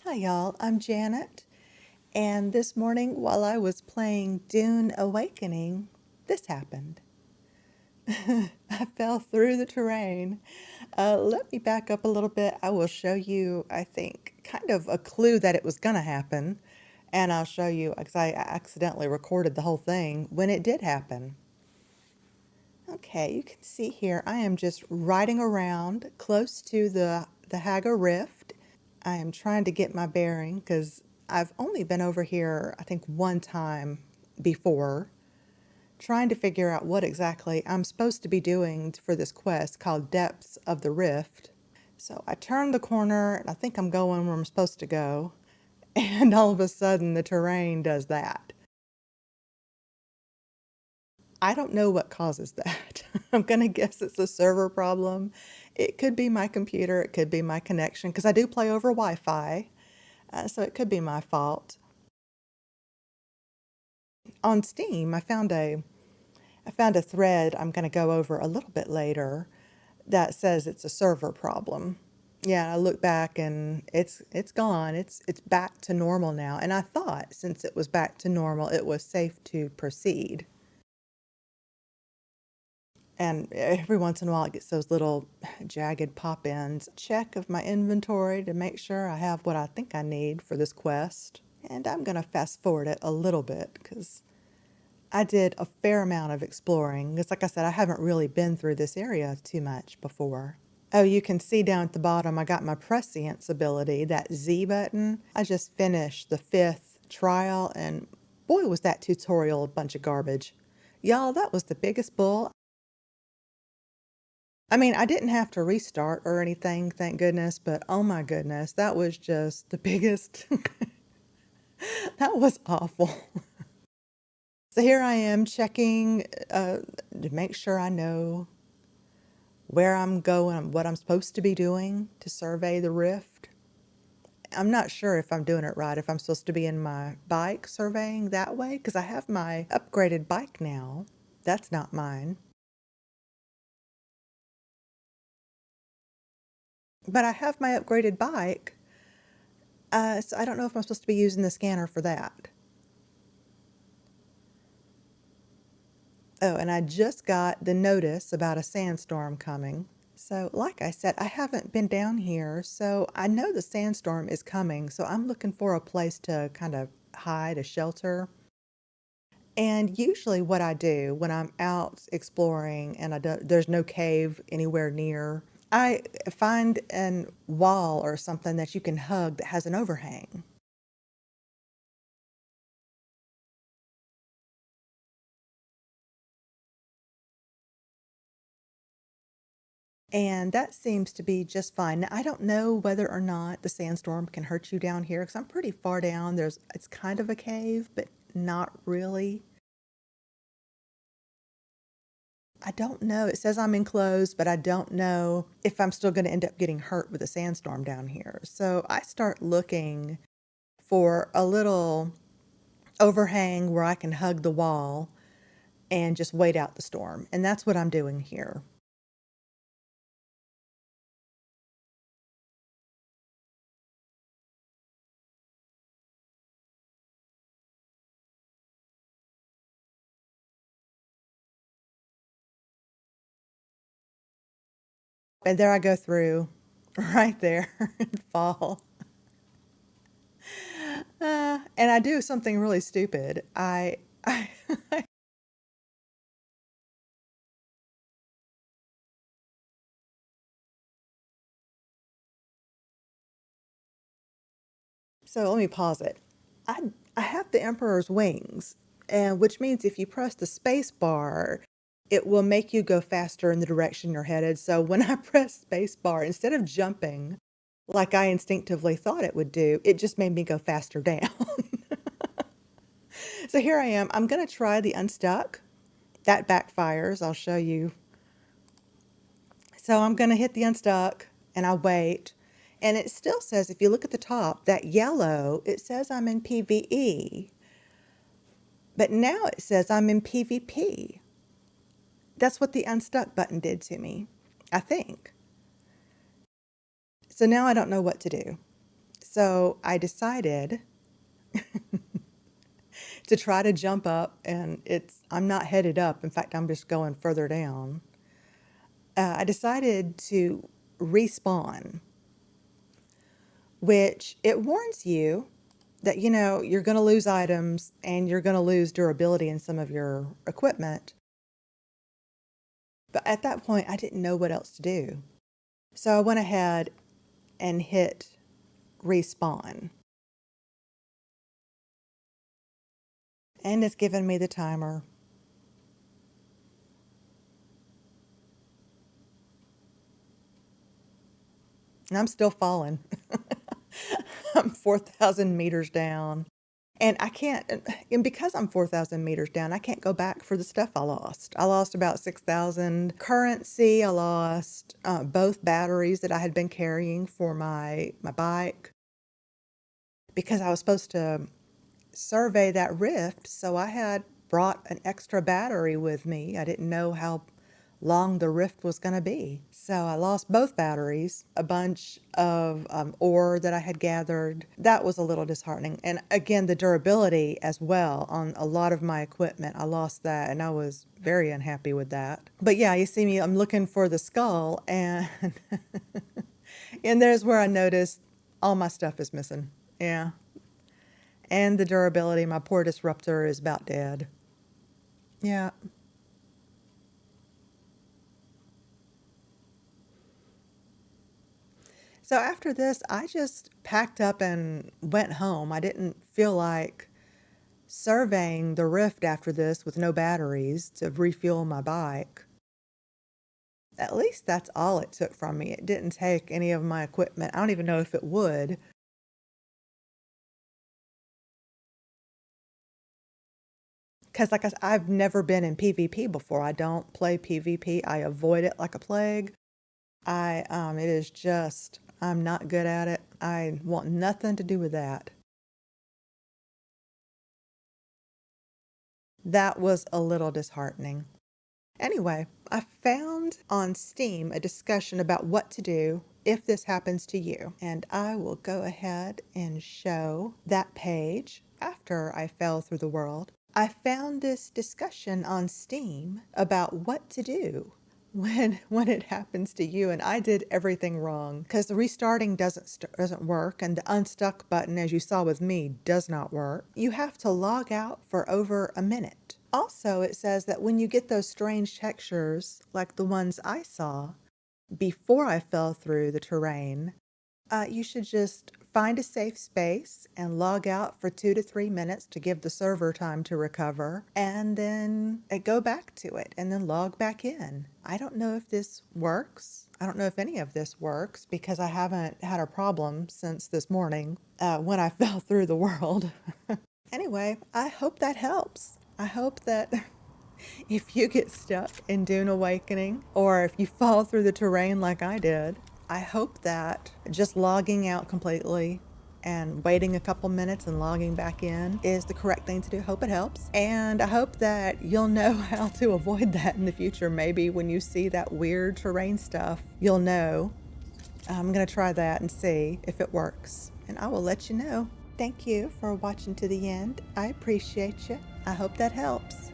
Hi, y'all. I'm Janet, and this morning while I was playing Dune Awakening, this happened. I fell through the terrain. Let me back up a little bit. I will show you, I think, kind of a clue that it was going to happen, and I'll show you because I accidentally recorded the whole thing when it did happen. Okay, you can see here I am just riding around close to the Haga Rift. I am trying to get my bearing because I've only been over here, I think, one time before, trying to figure out what exactly I'm supposed to be doing for this quest called Depths of the Rift. So I turned the corner and I think I'm going where I'm supposed to go, and all of a sudden the terrain does that. I don't know what causes that. I'm going to guess it's a server problem. It could be my computer, it could be my connection, because I do play over Wi-Fi, so it could be my fault. On Steam, I found a thread I'm going to go over a little bit later that says it's a server problem. Yeah, I look back and it's gone. It's back to normal now. And I thought since it was back to normal, it was safe to proceed. And every once in a while, it gets those little jagged pop-ins. Check of my inventory to make sure I have what I think I need for this quest. And I'm going to fast forward it a little bit because I did a fair amount of exploring. Because like I said, I haven't really been through this area too much before. Oh, you can see down at the bottom, I got my prescience ability, that Z button. I just finished the 5th trial, and boy, was that tutorial a bunch of garbage. Y'all, that was the biggest bull. I mean, I didn't have to restart or anything, thank goodness, but oh my goodness, that was just the biggest. That was awful. So here I am checking to make sure I know where I'm going, what I'm supposed to be doing to survey the rift. I'm not sure if I'm doing it right, if I'm supposed to be in my bike surveying that way, because I have my upgraded bike now. That's not mine. But I have my upgraded bike, so I don't know if I'm supposed to be using the scanner for that. Oh, and I just got the notice about a sandstorm coming. So, like I said, I haven't been down here, so I know the sandstorm is coming. So, I'm looking for a place to kind of hide, a shelter. And usually, what I do when I'm out exploring and there's no cave anywhere near, I find a wall or something that you can hug that has an overhang. And that seems to be just fine. Now, I don't know whether or not the sandstorm can hurt you down here because I'm pretty far down. It's kind of a cave, but not really. I don't know. It says I'm enclosed, but I don't know if I'm still going to end up getting hurt with a sandstorm down here. So I start looking for a little overhang where I can hug the wall and just wait out the storm. And that's what I'm doing here. And there I go through right there and fall. And I do something really stupid. I so let me pause it. I have the Emperor's wings, and which means if you press the space bar, it will make you go faster in the direction you're headed. So when I press space bar, instead of jumping like I instinctively thought it would do, it just made me go faster down. So here I am. I'm going to try the Unstuck. That backfires. I'll show you. So I'm going to hit the Unstuck and I wait. And it still says, if you look at the top, that yellow, it says I'm in PvE. But now it says I'm in PvP. That's what the Unstuck button did to me, I think. So now I don't know what to do. So I decided to try to jump up, and I'm not headed up. In fact, I'm just going further down. I decided to respawn, which it warns you that, you're going to lose items and you're going to lose durability in some of your equipment. But at that point, I didn't know what else to do. So I went ahead and hit respawn. And it's given me the timer. And I'm still falling. I'm 4,000 meters down. And I can't, and because I'm 4,000 meters down, I can't go back for the stuff I lost. I lost about 6,000 currency. I lost both batteries that I had been carrying for my bike because I was supposed to survey that rift. So I had brought an extra battery with me. I didn't know how long the rift was going to be. So I lost both batteries, a bunch of ore that I had gathered. That was a little disheartening. And again, the durability as well on a lot of my equipment. I lost that and I was very unhappy with that. But yeah, you see me, I'm looking for the skull and and there's where I noticed all my stuff is missing. Yeah. And the durability, my poor disruptor is about dead. Yeah. So after this, I just packed up and went home. I didn't feel like surveying the rift after this with no batteries to refuel my bike. At least that's all it took from me. It didn't take any of my equipment. I don't even know if it would. Because like I said, I've never been in PvP before. I don't play PvP. I avoid it like a plague. It is just, I'm not good at it. I want nothing to do with that. That was a little disheartening. Anyway, I found on Steam a discussion about what to do if this happens to you. And I will go ahead and show that page after I fell through the world. I found this discussion on Steam about what to do when it happens to you, and I did everything wrong because the restarting doesn't work, and the unstuck button, as you saw with me, does not work. You have to log out for over a minute. Also, it says that when you get those strange textures like the ones I saw before I fell through the terrain, you should just find a safe space and log out for 2 to 3 minutes to give the server time to recover, and then go back to it and then log back in. I don't know if this works. I don't know if any of this works because I haven't had a problem since this morning when I fell through the world. Anyway, I hope that helps. I hope that if you get stuck in Dune Awakening or if you fall through the terrain like I did, I hope that just logging out completely and waiting a couple minutes and logging back in is the correct thing to do. Hope it helps. And I hope that you'll know how to avoid that in the future. Maybe when you see that weird terrain stuff, you'll know. I'm going to try that and see if it works. And I will let you know. Thank you for watching to the end. I appreciate you. I hope that helps.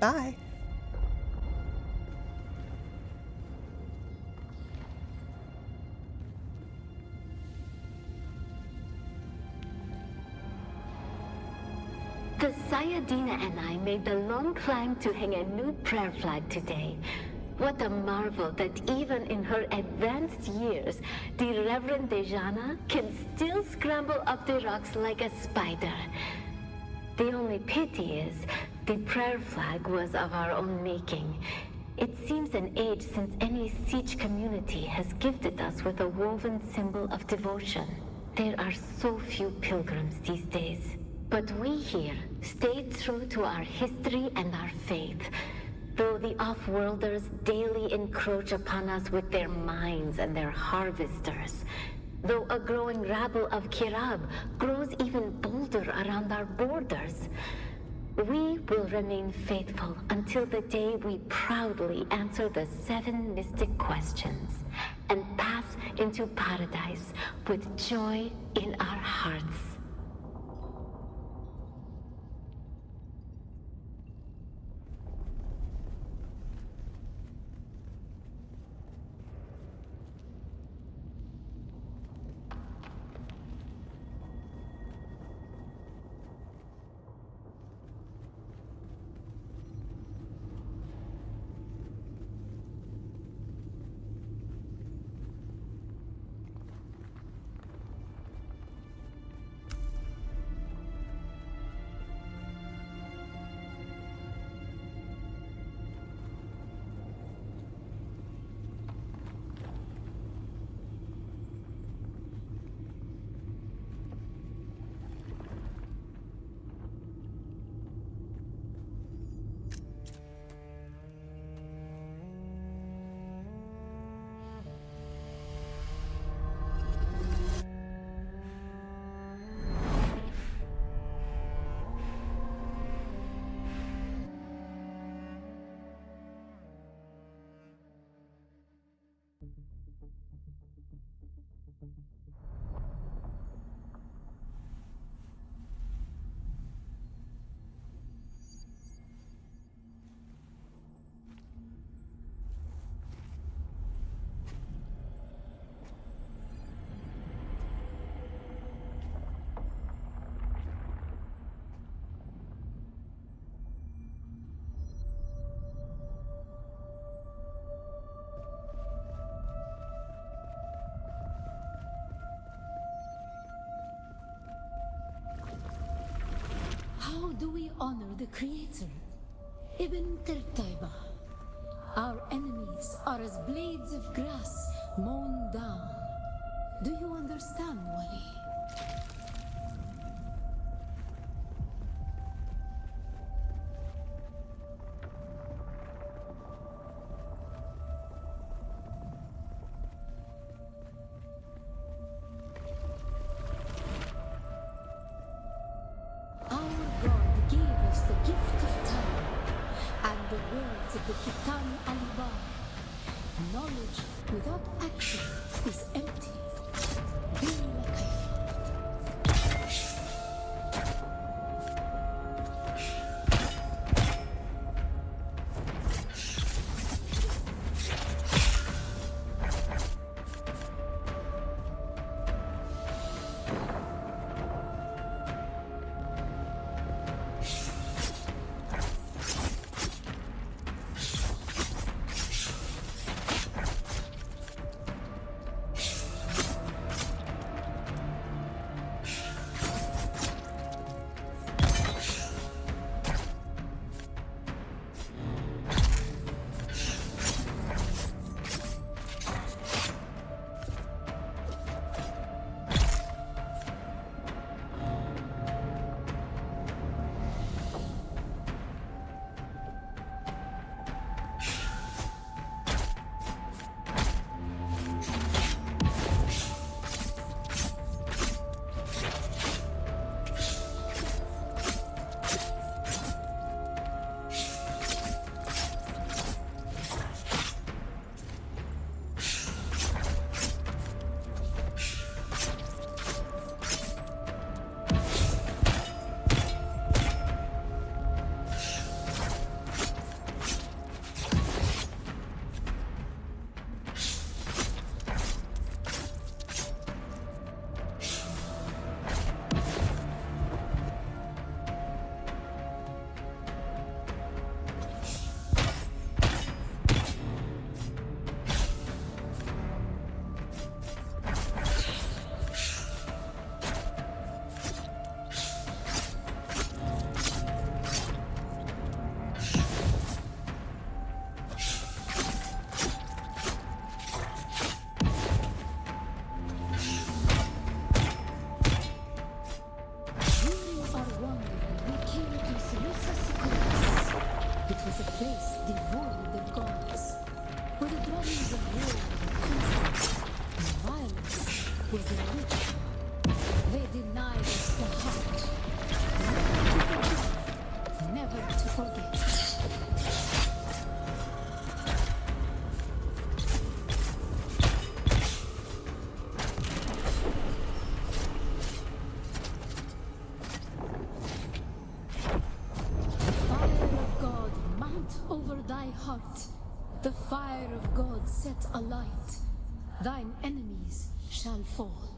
Bye. The Sayadina and I made the long climb to hang a new prayer flag today. What a marvel that even in her advanced years, the Reverend Dejana can still scramble up the rocks like a spider. The only pity is, the prayer flag was of our own making. It seems an age since any siege community has gifted us with a woven symbol of devotion. There are so few pilgrims these days. But we here stayed true to our history and our faith, though the off-worlders daily encroach upon us with their mines and their harvesters, though a growing rabble of Kirab grows even bolder around our borders. We will remain faithful until the day we proudly answer the 7 mystic questions. and pass into paradise with joy in our hearts. How do we honor the Creator? Ibn Qirtaiba. Our enemies are as blades of grass mown down. Do you understand, Wali? Our God gave us the gift of time and the words of the Kitan Alibar. Knowledge without action is empty. Bila kayfa. heart, the fire of God set alight. Thine enemies shall fall.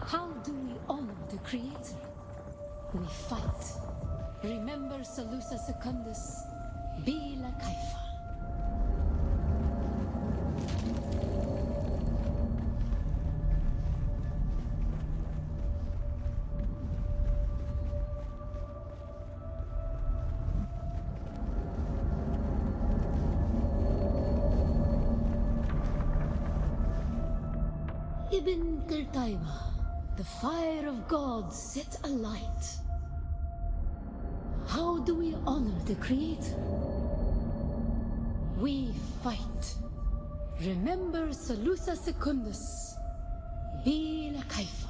How do we honor the Creator? We fight. Remember Salusa Secundus, Bila Kaifa. Ibn Qurtayba, the fire of God set alight. How do we honor the Creator? We fight. Remember Salusa Secundus, Bila Kaifa.